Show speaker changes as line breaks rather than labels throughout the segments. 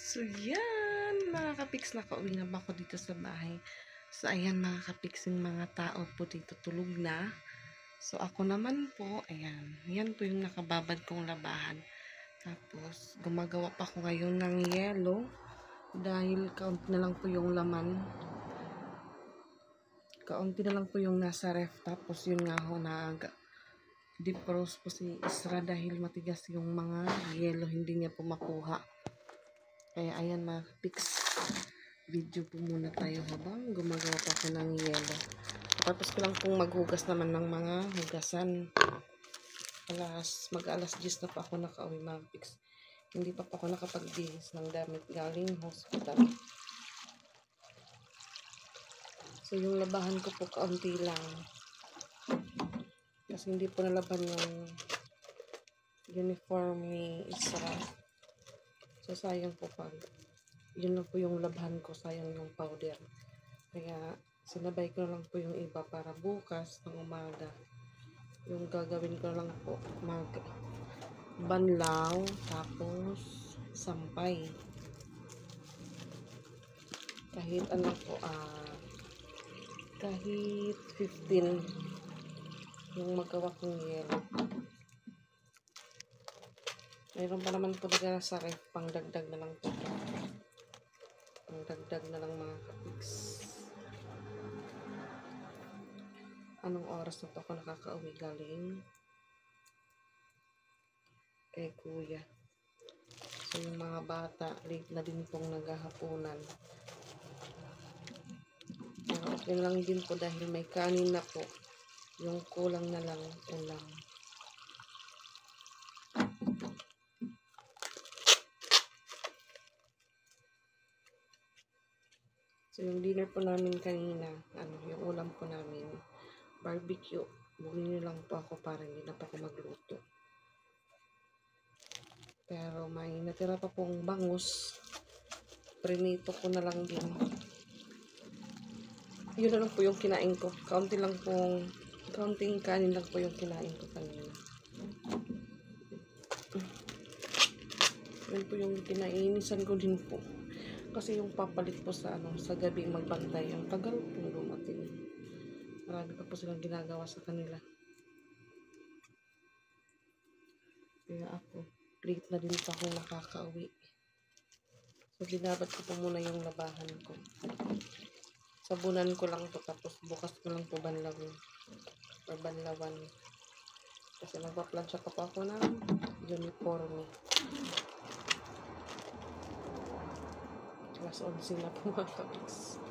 So, yan, mga kapiks, nakauwi na ba ako dito sa bahay? So, ayan, mga kapiks, yung mga tao po dito tulog na. So, ako naman po, ayan, yan po yung nakababad kong labahan. Tapos, gumagawa pa ako ngayon ng yelo dahil kaunti na lang po yung laman. Kaunti na lang po yung nasa ref. Tapos, yun nga ho, defrost po si Isra dahil matigas yung mga yelo, hindi niya po makuha. Kaya ayan mga kapiks, video po muna tayo habang gumagawa pa ako ng yelo. Tapos ko lang pong maghugas naman ng mga hugasan. Mag-alas 10 na pa ako nakauwi mga kapiks. Hindi pa ako nakapagbihis ng damit galing hospital. So yung labahan ko po kaunti lang. Kasi hindi po nalaban yung uniform ni Isra. So sayang po pag yun lang po yung labahan ko, sayang yung powder. Kaya sinabay ko lang po yung iba para bukas ng umaga. Yung gagawin ko lang po banlaw tapos sampay. Kahit ano po kahit 15 yung magawa kong yelo. Mayroon pa naman po dito sa ref, pang dagdag na lang po. Pang dagdag na lang mga kapiks. Anong oras na po ako nakakauwi galing kay kuya. So yung mga bata, late na din pong naghahaponan. Pero okay lang din po dahil may kanin na po. Yung kulang na lang ulam. So yung dinner po namin kanina, yung ulam po namin, barbecue. Bumili lang po ako para hindi na pa ako magluto. Pero may natira pa pong bangus. Prinito ko na lang din. Yun na lang po yung kinain ko. Kaunting kanin lang po yung kinain ko kanina. Yun po yung kinainisan ko din po. Kasi yung papalit po sa gabi magbantay, ang tagal po dumating. Marami pa po silang ginagawa sa kanila. Kaya ako, late na din pa ako nakakauwi. So, binabad ko po muna yung labahan ko. Sabunan ko lang po, tapos bukas ko lang po banlawin. Or banlawan. Kasi nagpa-plancha pa po ako ng uniforme. Alas 11 na po mga kapiks.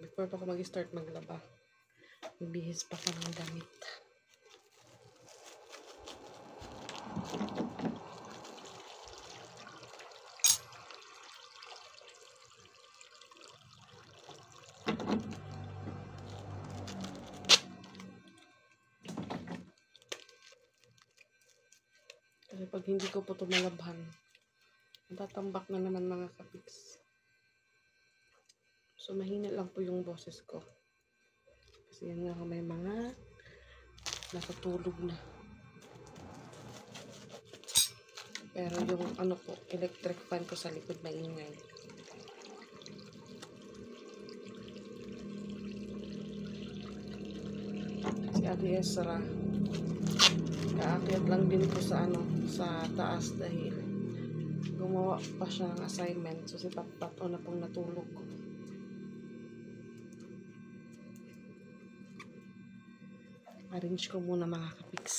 Before pa ako mag-start maglaba, bibihis pa ko ng damit. Kasi pag hindi ko po ito malabhan, tatambak na naman mga kapiks. So, mahina lang po yung boses ko. Kasi yan nga, may mga nakatulog na. Pero yung po, electric fan ko sa likod maingay. Si Ate Esra, kaakyat lang din po sa taas dahil gumawa pa siya ng assignment. So, si Patpat na pong natulog. Arrange ko muna mga kapiks.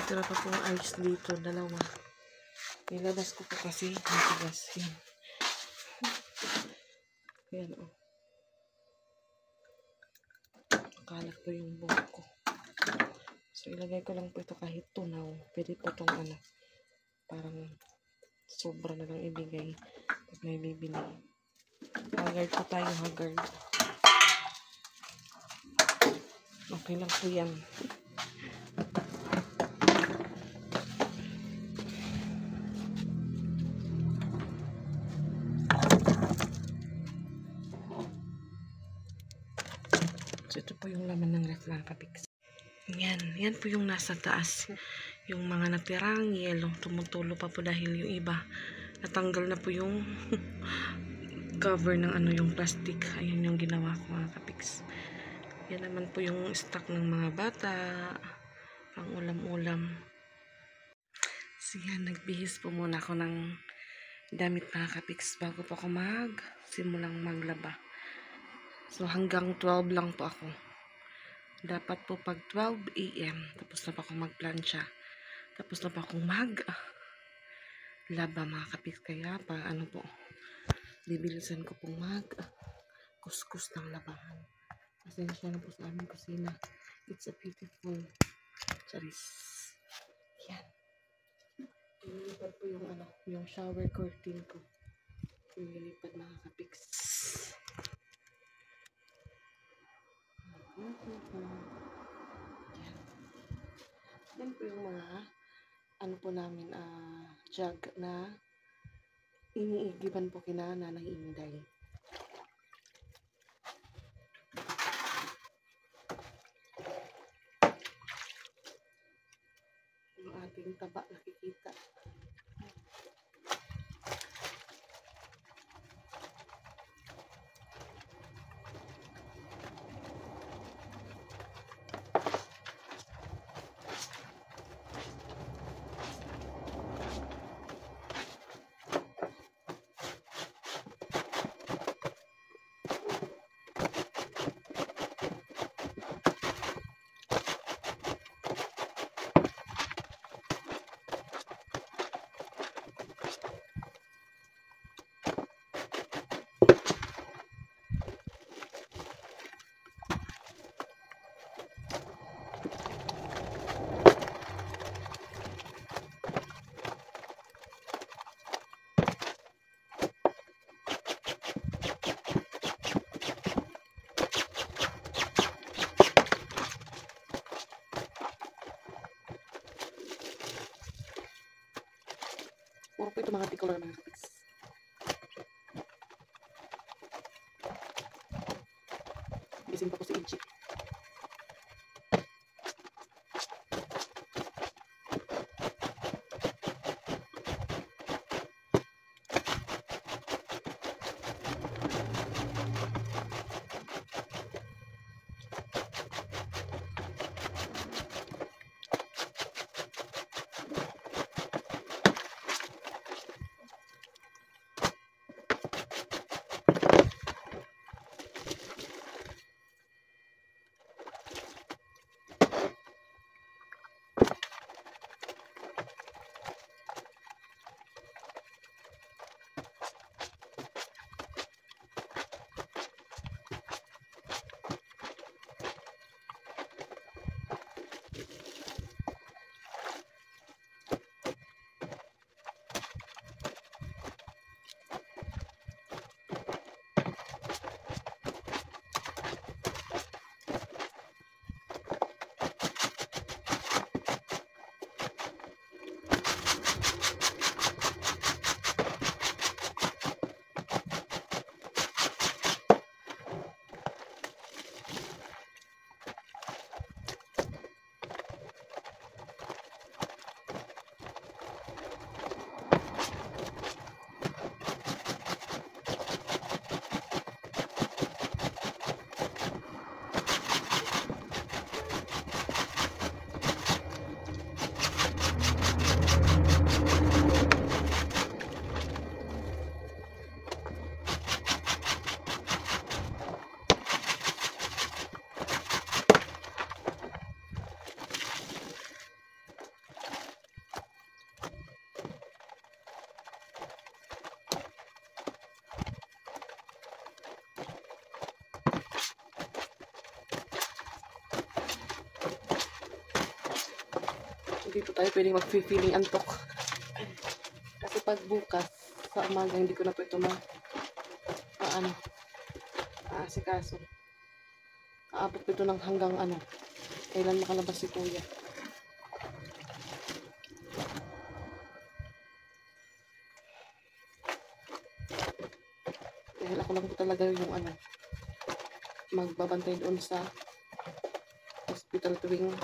natira pa pong ice dito, dalawa. Nilabas ko po kasi matigas. Yan. Yan o. Kalat po yung buhok ko. So, ilagay ko lang po ito kahit tunaw. Pwede po itong ano, parang sobra na lang ibigay pag may bibili. Haggard po tayo, haggard. Okay lang po yan. So, ito po yung laman ng ref mga kapiks. Yan po yung nasa taas. Yung mga natirang yelo, tumutulo pa po dahil yung iba natanggal na po yung cover ng ano, yung plastic. Ayun yung ginawa ko mga kapiks. Yan naman po yung stock ng mga bata, pang ulam-ulam. So yan, nagbihis po muna ako ng damit mga kapiks bago po ako simulang maglaba. So hanggang 12 lang po ako. Dapat po pag 12 AM, tapos na po akong magplansya. Tapos na po akong laba mga kapiks. Kaya pa ano po, bibilisan ko pong kuskus ng labahan. Pasensya na po sa aming kusina. It's a beautiful charis. Yan. Ililipad po yung ano, yung shower curtain ko. Ililipad mga kapiks. Yan. Yan po yung mga ano po namin jug na iniigiban po kina Nanay Inday. Yung ating taba nakikita. Puro po ito mga ticolor mga kapiks. Gising pa po si Ichi. Hindi po tayo pwedeng mag-feeling antok. Kasi pag bukas, sa umaga, hindi ko na po ito asikaso. Aabot ko ito ng hanggang kailan makalabas si kuya. Dahil ako lang po talaga yung magbabantay doon sa hospital tuwing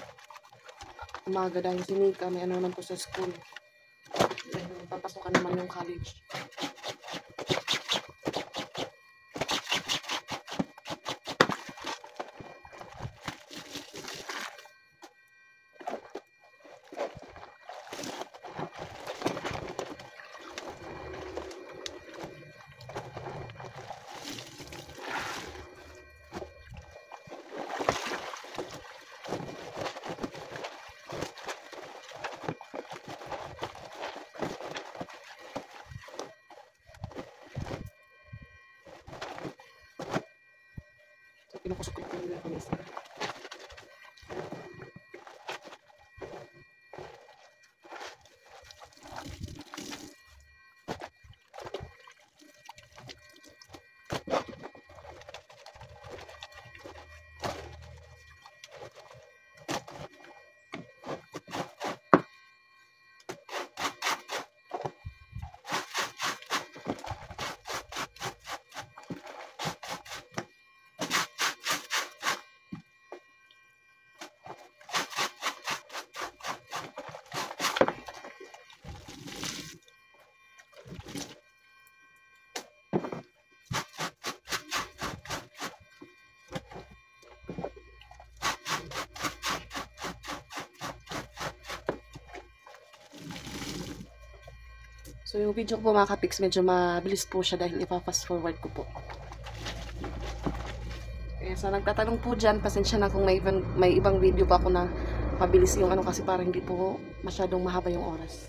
umaga dahil si Nika may naman po sa school. Dahil papasokan naman yung college. Kinukusok ko nila kung isa. So, yung video ko po mga kapiks, medyo mabilis po siya dahil ipa-fast forward ko po. Kaya sa nagtatanong po dyan, pasensya na kung may ibang video pa ako na mabilis yung kasi para hindi po masyadong mahaba yung oras.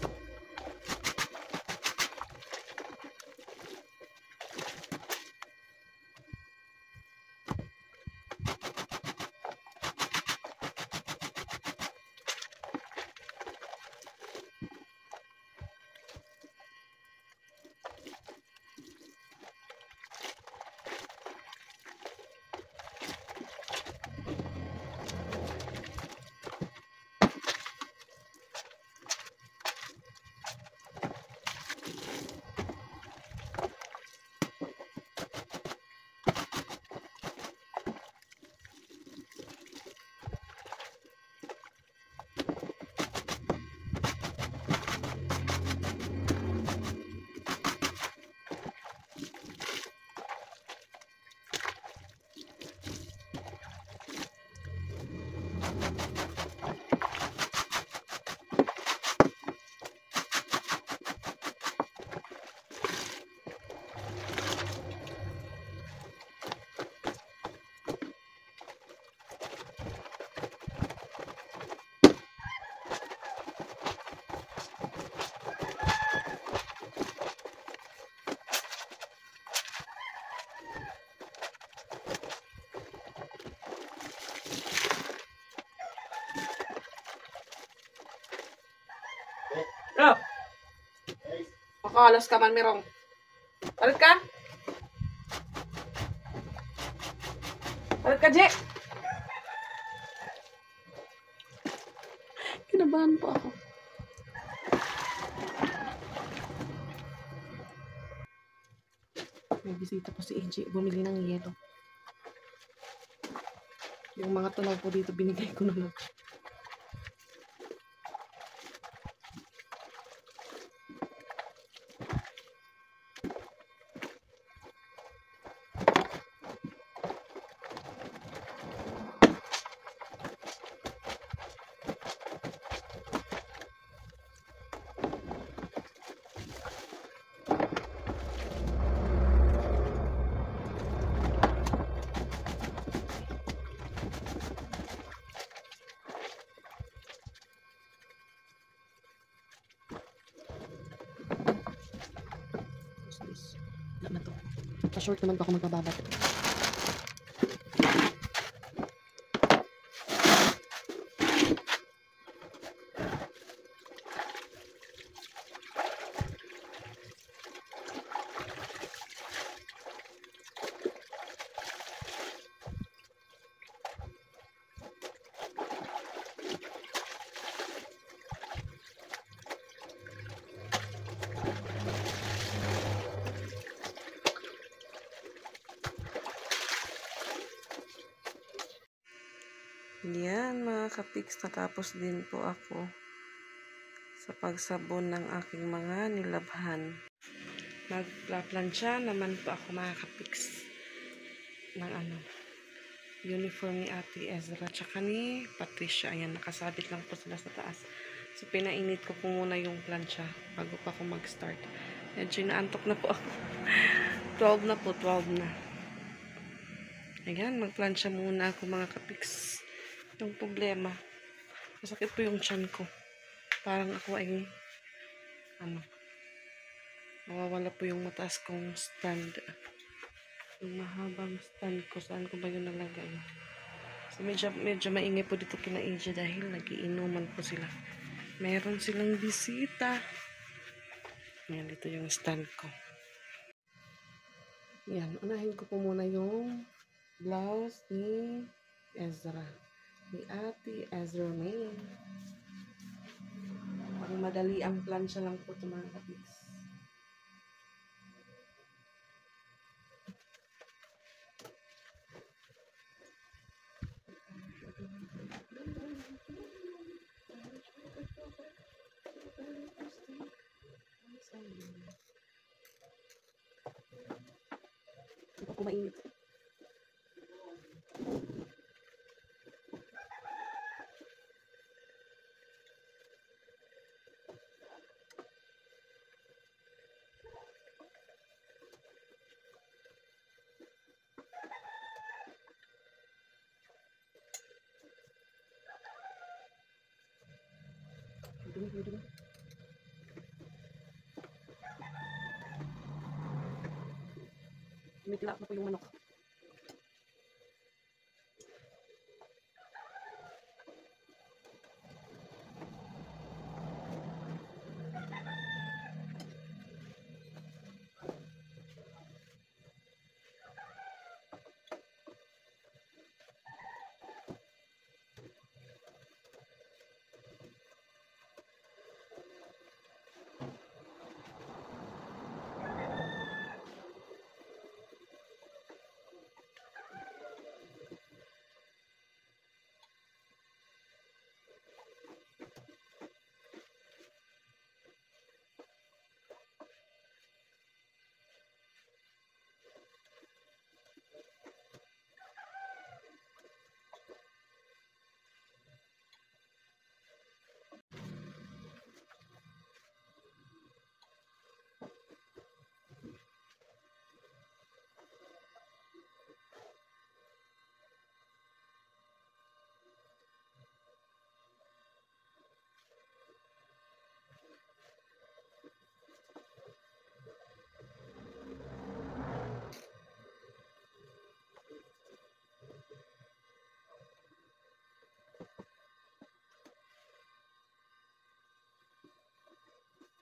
Bro! Makalas ka man, Mirong. Palit ka? Palit ka, Jek! Kinabahan po ako. May bisita po si AJ. Bumili ng yelo. Yung mga tunaw po dito, binigay ko na lang. Na to. Pa-short naman pa ako magbababat. Yan mga kapiks, natapos din po ako sa pagsabon ng aking mga nilabhan. Magplaplansya naman po ako mga kapiks ng uniform ni Ate Ezra tsaka ni Patricia. Ayan, nakasabit lang po sila sa taas. So, pinainit ko po muna yung plansya bago pa ako mag-start. Medyo inaantok na po ako. 12 na po, 12 na. Ayan, magplansya muna ako mga kapiks. Yung problema, masakit po yung tiyan ko. Parang ako ay, nawawala po yung mataas kong stand. Yung mahabang stand ko, saan ko ba yun nalagay? So, medyo maingay po dito kina AJ dahil nagiinuman po sila. Meron silang bisita. Ayan, dito yung stand ko. Yan, unahin ko po muna yung blouse ni Ezra. Ni Ate Ezra May. Pang madali ang plansya lang po ito mga kapiks. Hindi ko mainit. Dumi. Tumitila na po yung manok.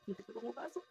Hindi ko pumapasok.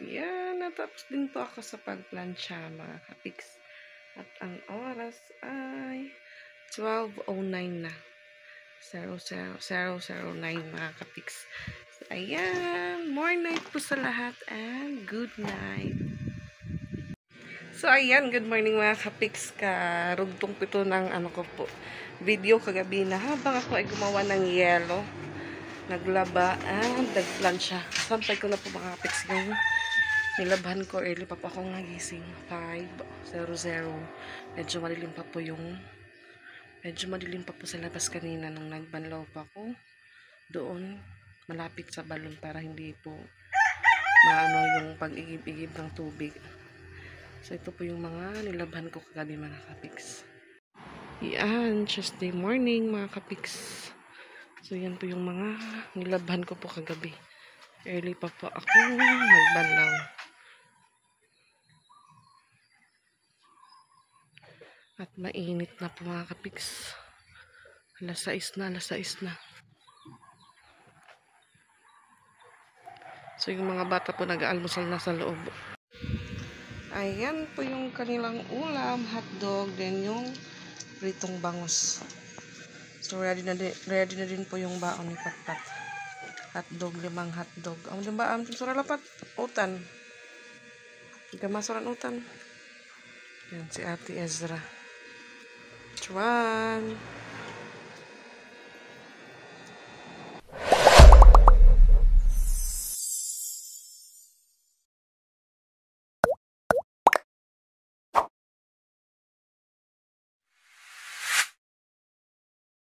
Yan, natapos din po ako sa pagplansya mga kapiks. At ang oras ay 12:09 na. 00:09 mga kapiks. So, ayan, more night po sa lahat and good night. So, ayan, good morning mga kapiks. Karugtong pito ng ko po, video kagabi na habang ako ay gumawa ng yelo, naglaba, and nagplansya. Sampay ko na po mga kapiks yung nilabhan ko. Early pa po akong nagising. 5:00. Medyo madilim pa po sa labas kanina nung nagbanlaw pa ko doon malapit sa balon para hindi po maano yung pag-igib-igib ng tubig. So ito po yung mga nilabhan ko kagabi mga kapiks. Yan, Tuesday morning mga kapiks. So yan po yung mga nilabhan ko po kagabi. Early pa po ako magbanlaw. At mainit na po mga kapiks. Alas 6 na. So yung mga bata po nag-aalmusal na sa loob. Ayan po yung kanilang ulam, hotdog, then yung pritong bangus. So ready na din po yung baon ni Patpat. Hotdog, 5 hotdog. Ang diba, suralapat, utan. Gamasuran utan. Yan si Ate Ezra. Chuan.